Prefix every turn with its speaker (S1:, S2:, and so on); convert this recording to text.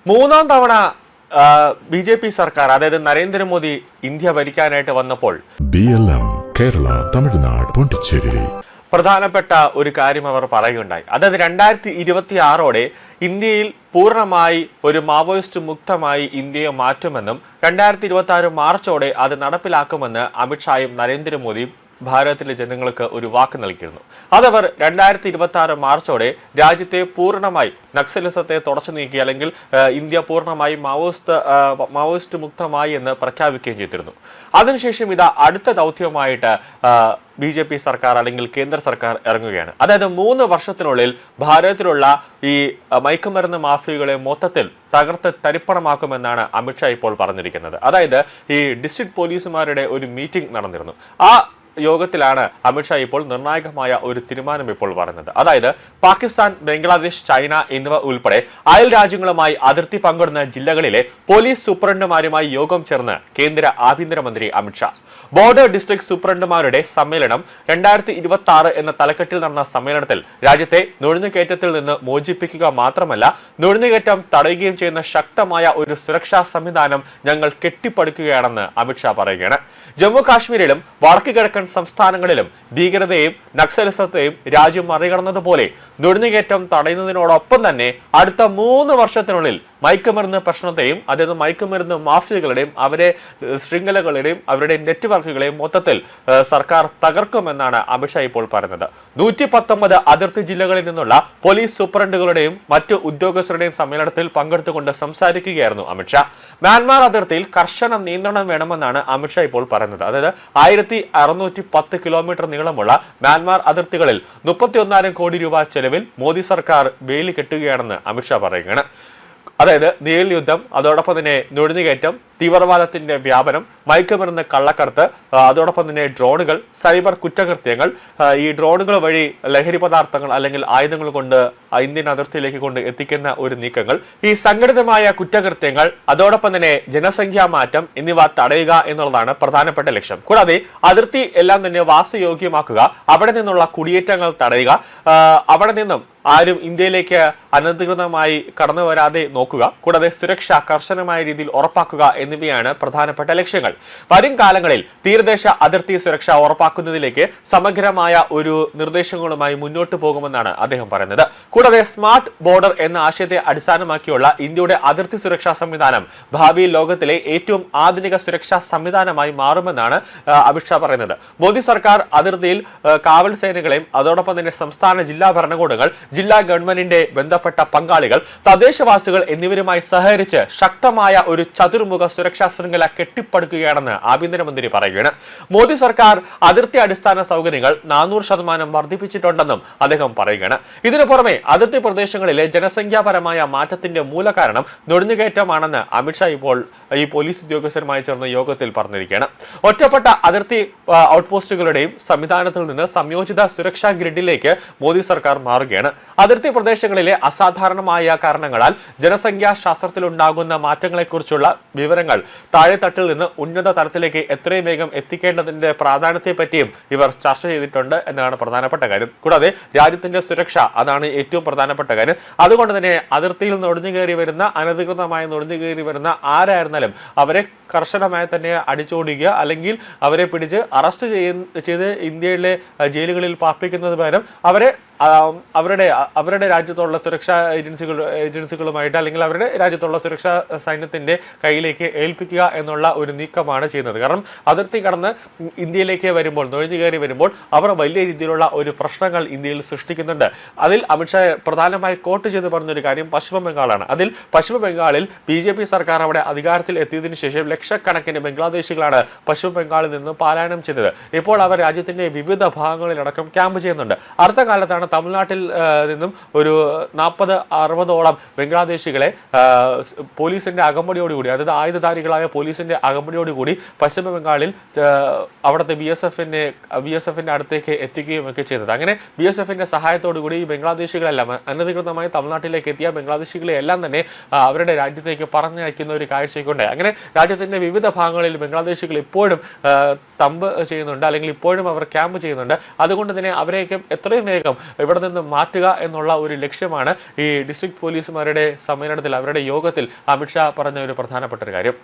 S1: മൂന്നാം തവണ ബി.ജെ.പി. സർക്കാർ, അതായത് നരേന്ദ്രമോദി ഇന്ത്യ ഭരിക്കാനായിട്ട് വന്നപ്പോൾ
S2: BLM കേരള, തമിഴ്നാട്, പോണ്ടിച്ചേരി
S1: പ്രധാനപ്പെട്ട ഒരു കാര്യം അവർ പറയുകയുണ്ടായി. അതായത് 2026 ഇന്ത്യയിൽ പൂർണ്ണമായി ഒരു മാവോയിസ്റ്റ് മുക്തമായി ഇന്ത്യയെ മാറ്റുമെന്നും 2026 മാർച്ചോടെ അത് നടപ്പിലാക്കുമെന്ന് അമിത്ഷായും നരേന്ദ്രമോദിയും ഭാരതത്തിലെ ജനങ്ങൾക്ക് ഒരു വാക്ക് നൽകിയിരുന്നു. അതവർ 2026 മാർച്ചോടെ രാജ്യത്തെ പൂർണ്ണമായി നക്സലിസത്തെ തുടച്ചു നീക്കി, അല്ലെങ്കിൽ ഇന്ത്യ പൂർണ്ണമായി മാവോയിസ്റ്റ് മുക്തമായി എന്ന് പ്രഖ്യാപിക്കുകയും ചെയ്തിരുന്നു. അതിനുശേഷം ഇതാ അടുത്ത ദൗത്യമായിട്ട് ബി.ജെ.പി. സർക്കാർ അല്ലെങ്കിൽ കേന്ദ്ര സർക്കാർ ഇറങ്ങുകയാണ്. അതായത് 3 വർഷത്തിനുള്ളിൽ ഭാരതത്തിലുള്ള ഈ മയക്കുമരുന്ന് മാഫിയകളെ മൊത്തത്തിൽ തകർത്ത് തരിപ്പണമാക്കുമെന്നാണ് അമിത്ഷാ ഇപ്പോൾ പറഞ്ഞിരിക്കുന്നത്. അതായത് ഈ ഡിസ്ട്രിക്ട് പോലീസുമാരുടെ ഒരു മീറ്റിംഗ് നടന്നിരുന്നു. ആ യോഗത്തിലാണ് അമിത്ഷാ ഇപ്പോൾ നിർണായകമായ ഒരു തീരുമാനം ഇപ്പോൾ പറഞ്ഞത്. അതായത് പാകിസ്ഥാൻ, ബംഗ്ലാദേശ്, ചൈന എന്നിവ ഉൾപ്പെടെ അയൽ രാജ്യങ്ങളുമായി അതിർത്തി പങ്കിടുന്ന ജില്ലകളിലെ പോലീസ് സൂപ്രണ്ടുമാരുമായി യോഗം ചേർന്ന് കേന്ദ്ര ആഭ്യന്തരമന്ത്രി അമിത്ഷാ. ബോർഡർ ഡിസ്ട്രിക്ട് സൂപ്രണ്ടുമാരുടെ സമ്മേളനം 2026 എന്ന തലക്കെട്ടിൽ നടന്ന സമ്മേളനത്തിൽ രാജ്യത്തെ നുഴഞ്ഞുകയറ്റത്തിൽ നിന്ന് മോചിപ്പിക്കുക മാത്രമല്ല, നുഴഞ്ഞുകയറ്റം തടയുകയും ചെയ്യുന്ന ശക്തമായ ഒരു സുരക്ഷാ സംവിധാനം ഞങ്ങൾ കെട്ടിപ്പടുക്കുകയാണെന്ന് അമിത്ഷാ പറയുകയാണ്. ജമ്മു കാശ്മീരിലും വടക്ക് കിഴക്കൻ സംസ്ഥാനങ്ങളിലും ഭീകരതയെയും നക്സലിസത്തെയും രാജ്യം മറികടന്നതുപോലെ നുഴഞ്ഞുകയറ്റം തടയുന്നതിനോടൊപ്പം തന്നെ അടുത്ത 3 വർഷത്തിനുള്ളിൽ മയക്കുമരുന്ന് പ്രശ്നത്തെയും, അതായത് മയക്കുമരുന്ന് മാഫിയകളുടെയും അവരെ ശൃംഖലകളുടെയും അവരുടെ നെറ്റ്വർക്കുകളെയും മൊത്തത്തിൽ സർക്കാർ തകർക്കുമെന്നാണ് അമിത്ഷാ ഇപ്പോൾ പറഞ്ഞത്. 119 അതിർത്തി ജില്ലകളിൽ നിന്നുള്ള പോലീസ് സൂപ്രണ്ടുകളുടെയും മറ്റു ഉദ്യോഗസ്ഥരുടെയും സമ്മേളനത്തിൽ പങ്കെടുത്തുകൊണ്ട് സംസാരിക്കുകയായിരുന്നു അമിത്ഷാ. മ്യാൻമാർ അതിർത്തിയിൽ കർശന നിയന്ത്രണം വേണമെന്നാണ് അമിത്ഷാ ഇപ്പോൾ പറയുന്നത്. അതായത് 1610 കിലോമീറ്റർ നീളമുള്ള മ്യാൻമാർ അതിർത്തികളിൽ 31,000 കോടി രൂപ ചെലവിൽ മോദി സർക്കാർ വേലി കെട്ടുകയാണെന്ന് അമിത്ഷാ പറയുകയാണ്. അതായത് നിഴൽ യുദ്ധം, അതോടൊപ്പം തന്നെ നുഴഞ്ഞുകയറ്റം, തീവ്രവാദത്തിന്റെ വ്യാപനം, മയക്കുമരുന്ന് കള്ളക്കടത്ത്, അതോടൊപ്പം തന്നെ ഡ്രോണുകൾ, സൈബർ കുറ്റകൃത്യങ്ങൾ, ഈ ഡ്രോണുകൾ വഴി ലഹരി പദാർത്ഥങ്ങൾ അല്ലെങ്കിൽ ആയുധങ്ങൾ കൊണ്ട് ഇന്ത്യൻ അതിർത്തിയിലേക്ക് കൊണ്ട് എത്തിക്കുന്ന ഒരു നീക്കങ്ങൾ, ഈ സംഘടിതമായ കുറ്റകൃത്യങ്ങൾ, അതോടൊപ്പം തന്നെ ജനസംഖ്യാ മാറ്റം എന്നിവ തടയുക എന്നുള്ളതാണ് പ്രധാനപ്പെട്ട ലക്ഷ്യം. കൂടാതെ അതിർത്തി എല്ലാം തന്നെ വാസയോഗ്യമാക്കുക, അവിടെ നിന്നുള്ള കുടിയേറ്റങ്ങൾ തടയുക, അവിടെ നിന്നും ആരും ഇന്ത്യയിലേക്ക് അനധികൃതമായി കടന്നു വരാതെ നോക്കുക, കൂടാതെ സുരക്ഷ കർശനമായ രീതിയിൽ ഉറപ്പാക്കുക എന്നിവയാണ് പ്രധാനപ്പെട്ട ലക്ഷ്യങ്ങൾ. വരും കാലങ്ങളിൽ തീരദേശ അതിർത്തി സുരക്ഷ ഉറപ്പാക്കുന്നതിലേക്ക് സമഗ്രമായ ഒരു നിർദ്ദേശങ്ങളുമായി മുന്നോട്ട് പോകുമെന്നാണ് അദ്ദേഹം പറയുന്നത്. കൂടാതെ സ്മാർട്ട് ബോർഡർ എന്ന ആശയത്തെ അടിസ്ഥാനമാക്കിയുള്ള ഇന്ത്യയുടെ അതിർത്തി സുരക്ഷാ സംവിധാനം ഭാവിയിൽ ലോകത്തിലെ ഏറ്റവും ആധുനിക സുരക്ഷാ സംവിധാനമായി മാറുമെന്നാണ് അമിത്ഷാ പറയുന്നത്. മോദി സർക്കാർ അതിർത്തിയിൽ കാവൽ സേനകളെയും അതോടൊപ്പം തന്നെ സംസ്ഥാന ജില്ലാ ഭരണകൂടങ്ങൾ, ജില്ലാ ഗവൺമെന്റിന്റെ ബന്ധപ്പെട്ട പങ്കാളികൾ, തദ്ദേശവാസികൾ എന്നിവരുമായി സഹകരിച്ച് ശക്തമായ ഒരു ചതുർമുഖ സുരക്ഷാ ശൃംഖല കെട്ടിപ്പടുക്കുകയാണെന്ന് ആഭ്യന്തരമന്ത്രി പറയുകയാണ്. മോദി സർക്കാർ അതിർത്തി അടിസ്ഥാന സൗകര്യങ്ങൾ 400% വർദ്ധിപ്പിച്ചിട്ടുണ്ടെന്നും അദ്ദേഹം പറയുകയാണ്. ഇതിനു പുറമെ അതിർത്തി പ്രദേശങ്ങളിലെ ജനസംഖ്യാപരമായ മാറ്റത്തിന്റെ മൂലകാരണം നുഴഞ്ഞുകയറ്റമാണെന്ന് അമിത്ഷാ ഇപ്പോൾ ഈ പോലീസ് ഉദ്യോഗസ്ഥരുമായി ചേർന്ന യോഗത്തിൽ പറഞ്ഞിരിക്കുകയാണ്. ഒറ്റപ്പെട്ട അതിർത്തി ഔട്ട്പോസ്റ്റുകളുടെയും സംവിധാനത്തിൽ നിന്ന് സംയോജിത സുരക്ഷാ ഗ്രിഡിലേക്ക് മോദി സർക്കാർ മാറുകയാണ്. അതിർത്തി പ്രദേശങ്ങളിലെ അസാധാരണമായ കാരണങ്ങളാൽ ജനസംഖ്യാ ശാസ്ത്രത്തിലുണ്ടാകുന്ന മാറ്റങ്ങളെക്കുറിച്ചുള്ള വിവരങ്ങൾ താഴെത്തട്ടിൽ നിന്ന് ഉന്നത തലത്തിലേക്ക് എത്രയും വേഗം എത്തിക്കേണ്ടതിന്റെ പ്രാധാന്യത്തെപ്പറ്റിയും ഇവർ ചർച്ച ചെയ്തിട്ടുണ്ട് എന്നാണ് പ്രധാനപ്പെട്ട കാര്യം. കൂടാതെ രാജ്യത്തിന്റെ സുരക്ഷ, അതാണ് ഏറ്റവും പ്രധാനപ്പെട്ട കാര്യം. അതുകൊണ്ട് തന്നെ അതിർത്തിയിൽ നുഴഞ്ഞുകയറി വരുന്ന, അനധികൃതമായി നുഴഞ്ഞുകയറി വരുന്ന ആരായിരുന്നാലും അവരെ കർശനമായി തന്നെ അടിച്ചോടിക്കുക, അല്ലെങ്കിൽ അവരെ പിടിച്ച് അറസ്റ്റ് ചെയ്ത് ഇന്ത്യയിലെ ജയിലുകളിൽ പാർപ്പിക്കുന്നത് പകരം അവരെ അവരുടെ രാജ്യത്തുള്ള സുരക്ഷാ ഏജൻസികളുമായിട്ട് അല്ലെങ്കിൽ അവരുടെ രാജ്യത്തുള്ള സുരക്ഷാ സൈന്യത്തിന്റെ കയ്യിലേക്ക് ഏൽപ്പിക്കുക എന്നുള്ള ഒരു നീക്കമാണ് ചെയ്യുന്നത്. കാരണം അതിർത്തി കടന്ന് ഇന്ത്യയിലേക്ക് വരുമ്പോൾ, നുഴഞ്ഞു കയറി വരുമ്പോൾ അവർ വലിയ രീതിയിലുള്ള ഒരു പ്രശ്നങ്ങൾ ഇന്ത്യയിൽ സൃഷ്ടിക്കുന്നുണ്ട്. അതിൽ അമിത്ഷാ പ്രധാനമായി കോട്ട് ചെയ്ത് പറഞ്ഞൊരു കാര്യം പശ്ചിമ ബംഗാളാണ്. അതിൽ പശ്ചിമ ബംഗാളിൽ ബി.ജെ.പി. സർക്കാർ അവിടെ അധികാരത്തിൽ എത്തിയതിനു ശേഷം ലക്ഷക്കണക്കിന് ബംഗ്ലാദേശികളാണ് പശ്ചിമ ബംഗാളിൽ നിന്ന് പലായനം ചെയ്തത്. ഇപ്പോൾ അവർ രാജ്യത്തിന്റെ വിവിധ ഭാഗങ്ങളിലടക്കം ക്യാമ്പ് ചെയ്യുന്നുണ്ട്. അടുത്ത കാലത്താണ് തമിഴ്നാട്ടിൽ നിന്നും ഒരു 40-60ഓളം ബംഗ്ലാദേശികളെ പോലീസിന്റെ അകമ്പടിയോടുകൂടി, അതായത് ആയുധധാരികളായ പോലീസിന്റെ അകമ്പടിയോടുകൂടി പശ്ചിമ ബംഗാളിൽ അവിടുത്തെ ബി എസ് എഫിന്റെ അടുത്തേക്ക് എത്തിക്കുകയും ഒക്കെ ചെയ്തത്. അങ്ങനെ BSFന്റെ സഹായത്തോടുകൂടി ഈ ബംഗ്ലാദേശികളെല്ലാം അനധികൃതമായി തമിഴ്നാട്ടിലേക്ക് എത്തിയ ബംഗ്ലാദേശികളെ എല്ലാം തന്നെ അവരുടെ രാജ്യത്തേക്ക് പറഞ്ഞയക്കുന്ന ഒരു കാഴ്ചയ്ക്കുണ്ട്. അങ്ങനെ രാജ്യത്തിന്റെ വിവിധ ഭാഗങ്ങളിൽ ബംഗ്ലാദേശികൾ ഇപ്പോഴും തമ്പ് ചെയ്യുന്നുണ്ട്, അല്ലെങ്കിൽ ഇപ്പോഴും അവർ ക്യാമ്പ് ചെയ്യുന്നുണ്ട്. അതുകൊണ്ട് തന്നെ അവരെയൊക്കെ എത്രയും വേഗം ഇവിടെ നിന്ന് മാറ്റുക എന്നുള്ള ഒരു ലക്ഷ്യമാണ് ഈ ഡിസ്ട്രിക്ട് പോലീസുമാരുടെ സമ്മേളനത്തിൽ, അവരുടെ യോഗത്തിൽ അമിത്ഷാ പറഞ്ഞ ഒരു പ്രധാനപ്പെട്ട ഒരു കാര്യം.